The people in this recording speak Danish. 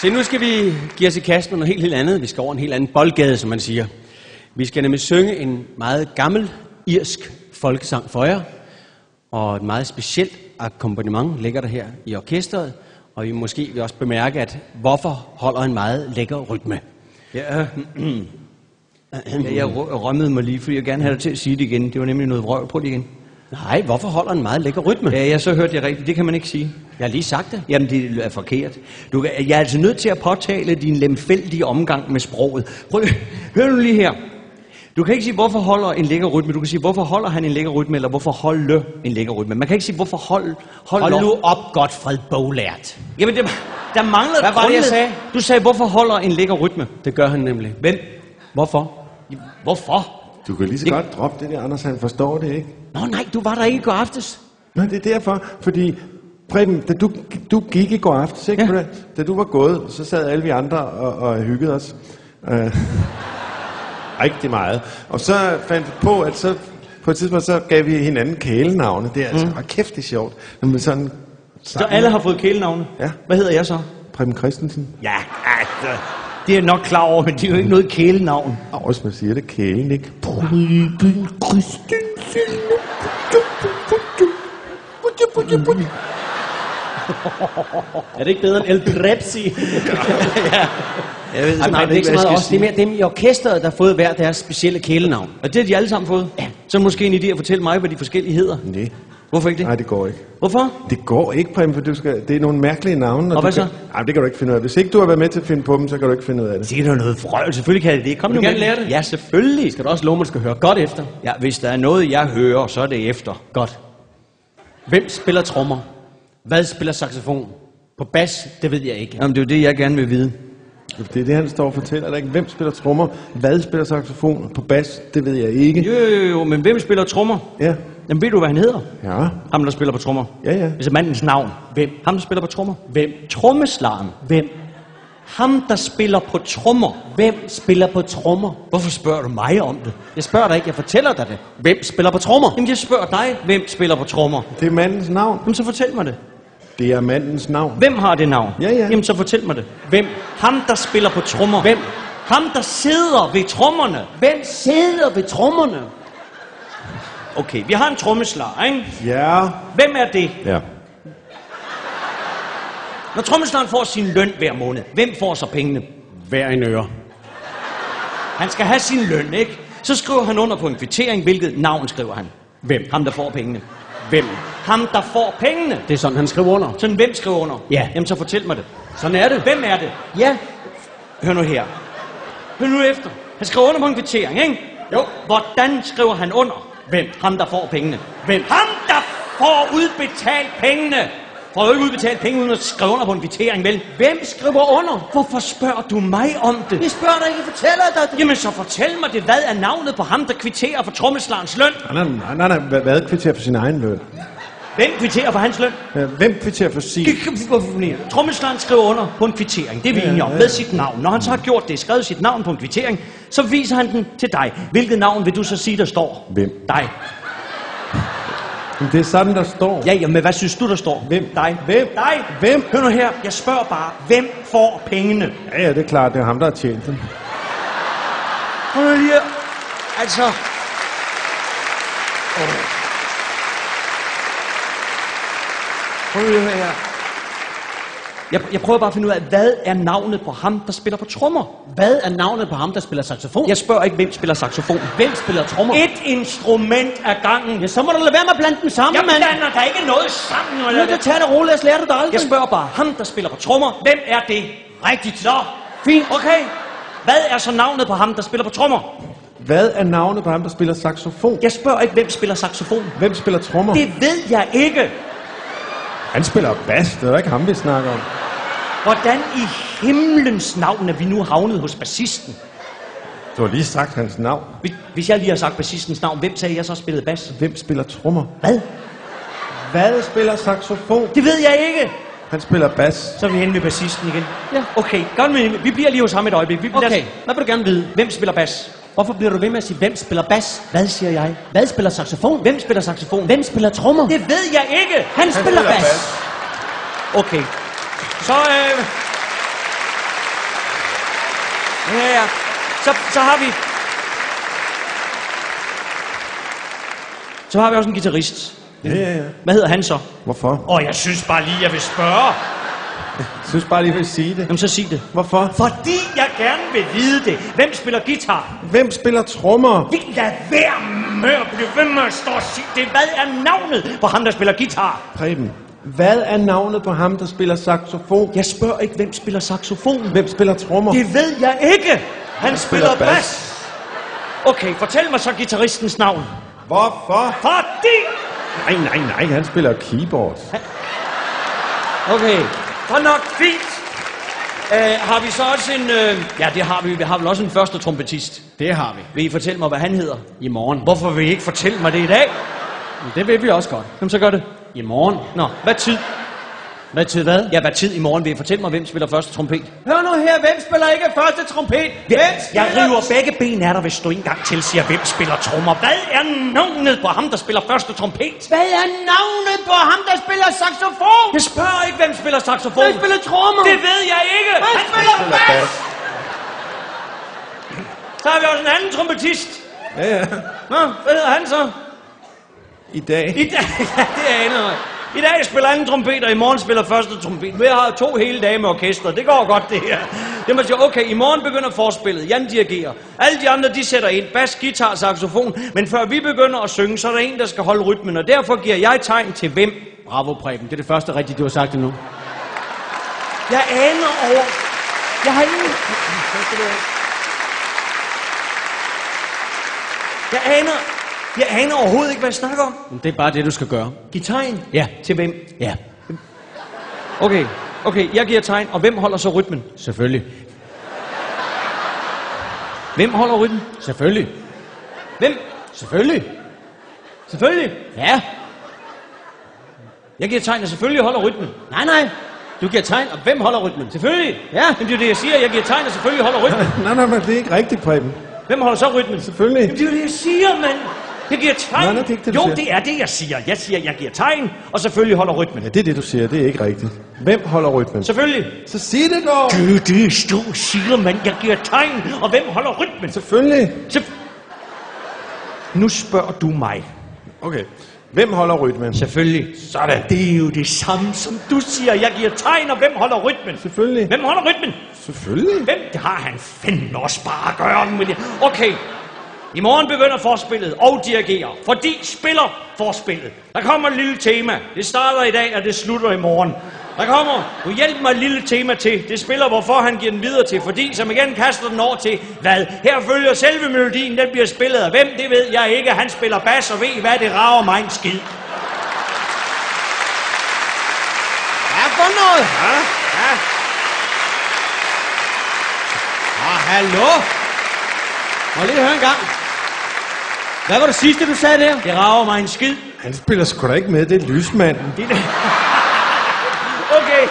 Så nu skal vi give os i kast med noget helt andet. Vi skal over en helt anden boldgade, som man siger. Vi skal nemlig synge en meget gammel irsk folkesang for jer. Og et meget specielt akkompagnement ligger der her i orkestret. Og vi måske vil også bemærke, at hvorfor holder en meget lækker rytme. Ja, jeg rømmede mig lige, fordi jeg gerne have dig til at sige det igen. Det var nemlig noget vrøvl. Prøv det igen. Nej, hvorfor holder en meget lækker rytme? Ja, så hørte jeg rigtigt. Det kan man ikke sige. Jeg har lige sagt det. Jamen, det er forkert. Jeg er altså nødt til at påtale din lemfældige omgang med sproget. Prøv, hør nu lige her. Du kan ikke sige, hvorfor holder en lækker rytme. Du kan sige, hvorfor holder han en lækker rytme, eller hvorfor holder en lækker rytme. Man kan ikke sige, hvorfor Hold nu op, Godfred Boglært. Jamen, der mangler... Hvad var det, jeg sagde? Du sagde, hvorfor holder en lækker rytme. Det gør han nemlig. Hvem? Hvorfor? Hvorfor? Du kan lige så godt droppe det der, Anders, han forstår det ikke. Nå nej, du var der ikke i går aftes. Nå, det er derfor, fordi Preben, da du gik i går aftes, ikke? Ja. Da du var gået, så sad alle vi andre og hyggede os. Rigtig meget. Og så fandt vi på, at så på et tidspunkt, så gav vi hinanden kælenavne. Det er altså kæft, det er sjovt. Når man sådan så alle har fået kælenavne? Ja. Hvad hedder jeg så? Preben Christensen. Ja, altså, det er nok klar over, men det er jo ikke noget kælenavn. Og hvis man siger det, kælen, ikke? Preben Christensen. Er det ikke bedre end El Drepsi? Ja. Jeg ved Nej, det er ikke så meget også. Det er mere dem i orkestret, der har fået hver deres specielle kælenavn. Og det har de alle sammen fået? Ja. Så er det måske en idé at fortælle mig, hvad de forskellige hedder. Nej. Hvorfor ikke det? Nej, det går ikke. Hvorfor? Det går ikke, Preben, for det er nogle mærkelige navne. Og hvad så? Nej, det kan du ikke finde ud af. Hvis ikke du har været med til at finde på dem, så kan du ikke finde ud af det. Det er da noget frøl. Selvfølgelig kan det. Kom Vil nu du gerne med. lære det? Ja, selvfølgelig. Skal du også love, man skal høre godt efter? Ja, hvis der er noget, jeg hører, så er det efter. Godt. Hvem spiller trommer? Hvad spiller saxofon? På bas, det ved jeg ikke. Jamen, det er jo det, jeg gerne vil vide. Det er det, han står og fortæller dig, ikke? Hvem spiller trommer? Hvad spiller saxofon? På bas, det ved jeg ikke. Jo, men hvem spiller trommer? Ja. Jamen, ved du, hvad han hedder? Ja. Ham, der spiller på trommer. Ja. Altså mandens navn. Hvem? Ham, der spiller på trommer. Hvem? Trommeslageren. Hvem? Ham, der spiller på trommer. Hvem spiller på trommer? Hvorfor spørger du mig om det? Jeg spørger dig ikke, jeg fortæller dig det. Hvem spiller på trommer? Jamen, jeg spørger dig, hvem spiller på trommer. Det er mandens navn. Jamen, så fortæl mig det. Det er mandens navn. Hvem har det navn? Ja. Jamen, så fortæl mig det. Hvem? Ham, der spiller på trommer. Hvem? Ham, der sidder ved trommerne. Hvem sidder ved trommerne? Okay, vi har en trommeslager, ikke? Ja. Hvem er det? Ja. Når trommeslageren får sin løn hver måned, hvem får så pengene? Hver en øre. Han skal have sin løn, ikke? Så skriver han under på en kvittering, hvilket navn skriver han? Hvem? Ham, der får pengene. Hvem? Ham, der får pengene. Det er sådan, han skriver under. Sådan, hvem skriver under? Ja. Jamen, så fortæl mig det. Sådan er det. Hvem er det? Ja. Hør nu her. Hør nu efter. Han skriver under på en kvittering, ikke? Jo. Hvordan skriver han under? Hvem? Ham, der får pengene. Hvem? Ham, der får udbetalt pengene. Får jo ikke udbetalt penge uden at skrive under på en kvittering, vel? Hvem skriver under? Hvorfor spørger du mig om det? Jeg spørger dig ikke, jeg fortæller dig det. Jamen, så fortæl mig det. Hvad er navnet på ham, der kvitterer for trommeslagerens løn? Nej. Hvad kvitterer for sin egen løn? Hvem kvitterer for hans løn? Ja, hvem kvitterer for sin? Trommeslageren skriver under på en kvittering. Det er vi enige om. Med sit navn. Når han så har gjort det, skrevet sit navn på en kvittering, så viser han den til dig. Hvilket navn vil du så sige, der står? Hvem? Dig. Men det er sådan, der står. Ja, men hvad synes du, der står? Hvem? Dig. Hvem? Dig. Hvem? Hør nu her. Jeg spørger bare, hvem får pengene? Ja, det er klart. Det er ham, der har tjent dem. Hør nu lige. Altså... Prøv at høre her. Jeg prøver bare at finde ud af, hvad er navnet på ham, der spiller på trommer? Hvad er navnet på ham, der spiller saxofon? Jeg spørger ikke, hvem spiller saxofon. Hvem spiller trommer? Et instrument ad gangen. Ja, så må du lade være med at blande dem sammen, Jeg mand. blander der ikke noget sammen. Eller Nu, det tager det roligt, jeg lærer det dig aldrig. Jeg spørger bare, ham, der spiller på trommer, hvem er det? Rigtigt. Nå, Fint. okay. Hvad er så navnet på ham, der spiller på trommer? Hvad er navnet på ham, der spiller saxofon? Jeg spørger ikke, hvem spiller saxofon. Hvem spiller trommer? Det ved jeg ikke. Han spiller bas. Det er ikke ham, vi snakker om. Hvordan i himlens navn er vi nu havnet hos bassisten? Du har lige sagt hans navn. Hvis jeg lige har sagt bassistens navn, hvem sagde jeg så spillede bas? Hvem spiller trommer? Hvad? Hvad spiller saxofon? Det ved jeg ikke. Han spiller bas. Så er vi henne ved bassisten igen. Ja. Okay, godt med. Vi bliver lige hos ham et øjeblik. Okay, hvad vil du gerne vide? Hvem spiller bas? Hvorfor bliver du ved med at sige, hvem spiller bas? Hvad siger jeg? Hvad spiller saxofon? Hvem spiller saxofon? Hvem spiller trommer? Det ved jeg ikke. Han spiller bas. Okay. Så Ja. Så har vi... Så har vi også en guitarist. Ja. Hvad hedder han så? Hvorfor? Jeg synes bare lige, jeg vil spørge. Jeg synes bare lige, vil sige det. Jamen, så sig det. Hvorfor? Fordi jeg gerne vil vide det. Hvem spiller guitar? Hvem spiller trommer? Lad være med at blive ved med at stå og sige det. Hvad er navnet på ham, der spiller guitar? Preben, hvad er navnet på ham, der spiller saxofon? Jeg spørger ikke, hvem spiller saxofon. Hvem spiller trommer? Det ved jeg ikke. Han spiller bas. Okay, fortæl mig så guitaristens navn. Hvorfor? Fordi... Nej, han spiller keyboard. Okay, så nok fint. Har vi så også en... Ja, det har vi. Vi har vel også en første trompetist. Det har vi. Vil I fortælle mig, hvad han hedder? I morgen. Hvorfor vil I ikke fortælle mig det i dag? Det vil vi også godt. Jamen, så gør det. I morgen. Nå, hvad tid? Hvad til hvad? Ja, hvad tid i morgen? Vil I fortælle mig, hvem spiller første trompet? Hør nu her, hvem spiller ikke første trompet? Jeg river begge ben af dig, hvis du ikke engang tilsiger, hvem spiller trommer. Hvad er navnet på ham, der spiller første trompet? Hvad er navnet på ham, der spiller saxofon? Jeg spørger ikke, hvem spiller saxofon. Hvem spiller trommer? Det ved jeg ikke. Han spiller bas! Så har vi også en anden trompetist. Ja. Nå, hvad hedder han så? I dag. I dag, ja, det aner jeg. I dag spiller anden trompet, og i morgen spiller første trompet. Vi har 2 hele dage med orkestret. Det går godt, det her. Det man siger, okay, i morgen begynder forspillet. Jan dirigerer. Alle de andre, de sætter ind. Bas, guitar, saxofon. Men før vi begynder at synge, så er der en, der skal holde rytmen. Og derfor giver jeg tegn til hvem. Bravo, Preben. Det er det første rigtige, du har sagt endnu. Jeg aner over... Jeg har ingen... Jeg aner overhovedet ikke, hvad jeg snakker om. Men det er bare det, du skal gøre. Giv tegn. Ja. Til hvem? Ja, Okay, jeg giver tegn. Og hvem holder så rytmen? selvfølgelig. Hvem holder rytmen? Selvfølgelig. Hvem? Selvfølgelig. Selvfølgelig. Ja. Jeg giver tegn, og selvfølgelig holder rytmen. Nej. Du giver tegn, og hvem holder rytmen? Selvfølgelig. Ja. Men det er det, jeg siger. Jeg giver tegn, og selvfølgelig holder rytmen. Nej, men det er ikke rigtigt, Preben. Hvem holder så rytmen? Selvfølgelig. Jamen, det er jo det, jeg siger, mand. Jeg giver tegn. Nej, det er ikke det, du jo, siger. det er det, jeg siger. Jeg siger, jeg giver tegn, og selvfølgelig holder rytmen. Ja, det er det, du siger. Det er ikke rigtigt. Hvem holder rytmen? Selvfølgelig. Så sig det dog! Det er det, du siger, mand. Jeg giver tegn, og hvem holder rytmen? Selvfølgelig. Nu spørger du mig. Okay. Hvem holder rytmen? Selvfølgelig. Sådan. Det er jo det samme, som du siger. Jeg giver tegn, og hvem holder rytmen? Selvfølgelig. Hvem holder rytmen? Selvfølgelig. Hvem? Det har han fandme også bare at gøre med det. Okay. I morgen begynder forspillet og dirigerer, fordi spiller forspillet. Der kommer et lille tema. Det starter i dag, og det slutter i morgen. Der kommer, du hjælp mig et lille tema til. Det spiller, hvorfor han giver den videre til, fordi som igen kaster den over til, hvad? Her følger selve melodien, den bliver spillet af hvem? Det ved jeg ikke. Han spiller bas, og ved I hvad? Det rager mig en skid. Ja, for noget. Ja. Hallo? Må lige høre en gang. Hvad var det sidste, du sagde der? Det rager mig en skid. Han spiller sgu da ikke med, det er lysmanden. Okay,